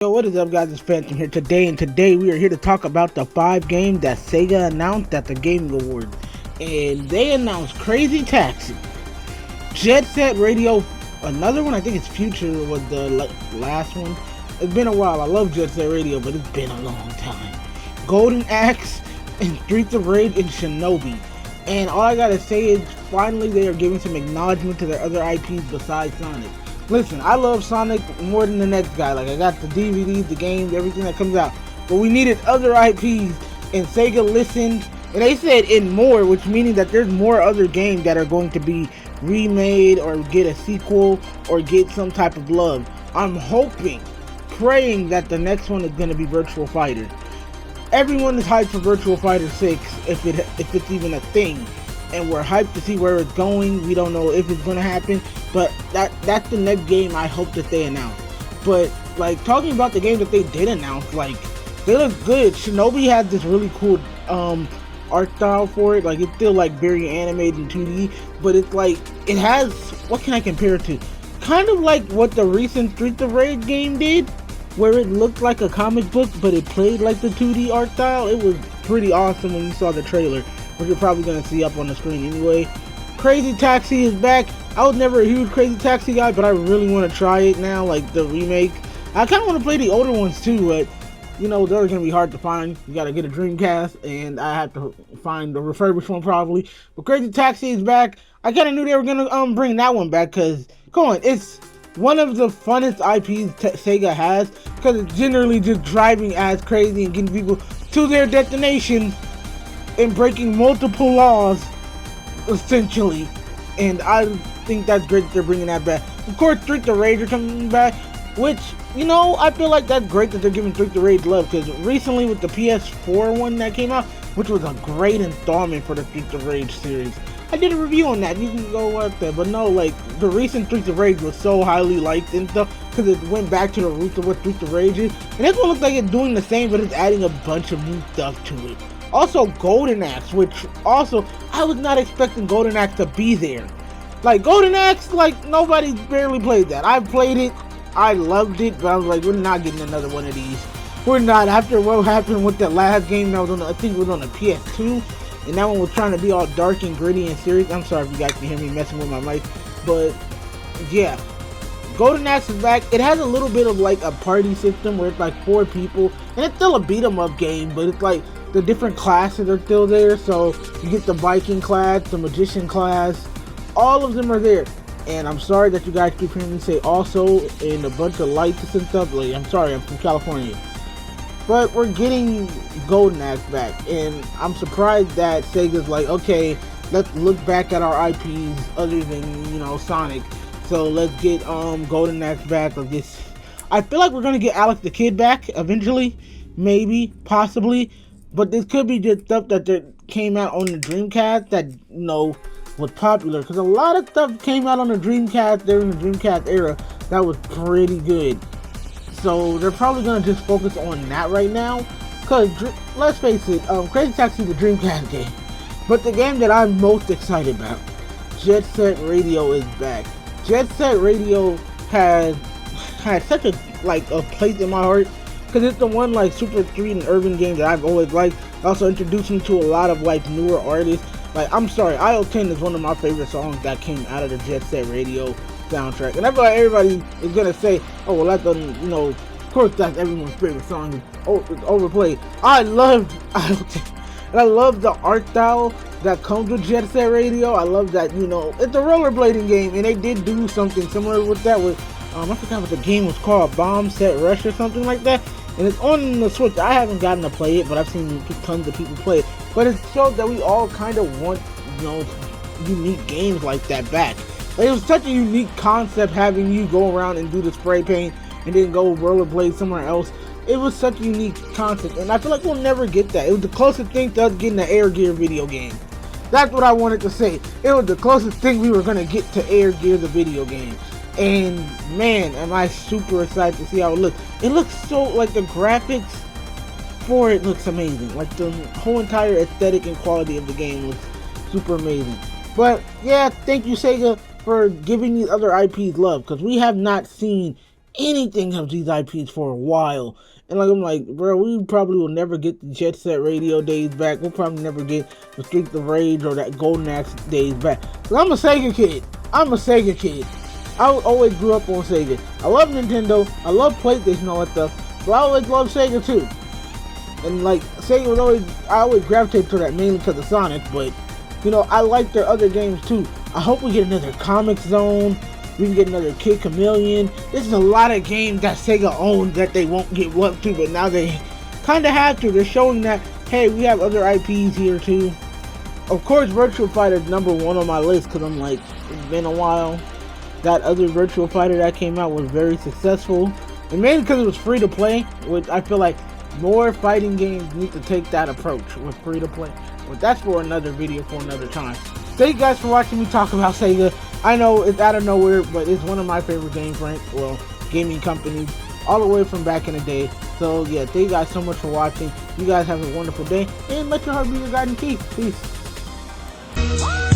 Yo, what is up, guys? It's Phantom here today we are here to talk about the 5 games that Sega announced at the Gaming Awards. And they announced Crazy Taxi, Jet Set Radio, another one, I think it's Future was the last one. It's been a while. I love Jet Set Radio, but it's been a long time. Golden Axe, and Streets of Rage, and Shinobi. And all I gotta say is, finally they are giving some acknowledgement to their other IPs besides Sonic. Listen, I love Sonic more than the next guy. Like, I got the DVDs, the games, everything that comes out. But we needed other IPs, and Sega listened, and they said in more, which meaning that there's more other games that are going to be remade, or get a sequel, or get some type of love. I'm hoping, praying that the next one is going to be Virtual Fighter. Everyone is hyped for Virtual Fighter 6, if it's even a thing. And we're hyped to see where it's going. We don't know if it's going to happen, but that's the next game I hope that they announce. But, like, talking about the game that they did announce, like, they look good. Shinobi has this really cool art style for it. Like, it's still, like, very animated in 2D, but it's like, it has, what can I compare it to? Kind of like what the recent Streets of Rage game did, where it looked like a comic book, but it played like the 2D art style. It was pretty awesome when you saw the trailer, which you're probably going to see up on the screen anyway. Crazy Taxi is back. I was never a huge Crazy Taxi guy, but I really want to try it now, like the remake. I kind of want to play the older ones too, but you know, they're going to be hard to find. You got to get a Dreamcast, and I have to find the refurbished one probably. But Crazy Taxi is back. I kind of knew they were going to bring that one back, because, come on, it's one of the funnest IPs Sega has, because it's generally just driving as crazy and getting people to their destination and breaking multiple laws, essentially. And I think that's great that they're bringing that back. Of course, Streets of Rage are coming back, which, you know, I feel like that's great that they're giving Streets of Rage love, because recently with the PS4 one that came out, which was a great installment for the Streets of Rage series, I did a review on that. You can go up there. But no, like, the recent Streets of Rage was so highly liked and stuff, because it went back to the roots of what Streets of Rage is. And this one looks like it's doing the same, but it's adding a bunch of new stuff to it. Also, Golden Axe, which also, I was not expecting Golden Axe to be there. Like, Golden Axe, like, nobody barely played that. I played it, I loved it, but I was like, we're not getting another one of these. We're not, after what happened with that last game that was on, I think it was on the PS2, and that one was trying to be all dark and gritty and serious. I'm sorry if you guys can hear me messing with my mic, but, yeah. Golden Axe is back. It has a little bit of, like, a party system where it's, like, 4 people, and it's still a beat-em-up game, but it's, like, the different classes are still there. So you get the Viking class, the Magician class, all of them are there. And I'm sorry that you guys keep hearing me say also and a bunch of lights and stuff. Like, I'm sorry, I'm from California. But we're getting Golden Axe back, and I'm surprised that Sega's like, okay, let's look back at our IPs other than, you know, Sonic. So let's get Golden Axe back. I feel like we're gonna get Alex the Kid back eventually, maybe, possibly. But this could be just stuff that came out on the Dreamcast that, you know, was popular. Because a lot of stuff came out on the Dreamcast during the Dreamcast era that was pretty good. So they're probably going to just focus on that right now. Because, let's face it, Crazy Taxi is a Dreamcast game. But the game that I'm most excited about, Jet Set Radio, is back. Jet Set Radio has such a place in my heart, because it's the one, like, super street and urban game that I've always liked. It also introduced me to a lot of, like, newer artists. Like, I'm sorry, IO10 is one of my favorite songs that came out of the Jet Set Radio soundtrack. And I feel like everybody is gonna say, oh, well, that doesn't, you know, of course that's everyone's favorite song. It's overplayed. I loved IO10. And I love the art style that comes with Jet Set Radio. I love that, you know, it's a rollerblading game, and they did do something similar with that with, I forgot what the game was called, Bomb Set Rush or something like that. And it's on the Switch. I haven't gotten to play it, but I've seen tons of people play it. But it shows that we all kind of want, you know, unique games like that back. Like, it was such a unique concept having you go around and do the spray paint and then go rollerblade somewhere else. It was such a unique concept, and I feel like we'll never get that. It was the closest thing to us getting an Air Gear video game. That's what I wanted to say. It was the closest thing we were going to get to Air Gear the video game. And man, am I super excited to see how it looks. It looks so, like, the graphics for it looks amazing. Like, the whole entire aesthetic and quality of the game looks super amazing. But yeah, thank you, Sega, for giving these other IPs love, because we have not seen anything of these IPs for a while. And like I'm like, bro, we probably will never get the Jet Set Radio days back. We'll probably never get the Streets of Rage or that Golden Axe days back. Cause I'm a Sega kid. I always grew up on Sega. I love Nintendo. I love PlayStation and all that stuff. But I always loved Sega too. And like Sega was I always gravitated to that mainly because of Sonic. But you know, I like their other games too. I hope we get another Comic Zone. We can get another Kid Chameleon. There's a lot of games that Sega owns that they won't get up to, but now they kind of have to. They're showing that, hey, we have other IPs here too. Of course, Virtua Fighter is number one on my list because I'm like, it's been a while. That other Virtua Fighter that came out was very successful. And mainly because it was free to play, which I feel like more fighting games need to take that approach with free to play. But that's for another video for another time. Thank you guys for watching me talk about Sega. I know it's out of nowhere, but it's one of my favorite games, right? Well, gaming companies, all the way from back in the day. So yeah, thank you guys so much for watching. You guys have a wonderful day, and let your heart be your guiding key. Peace.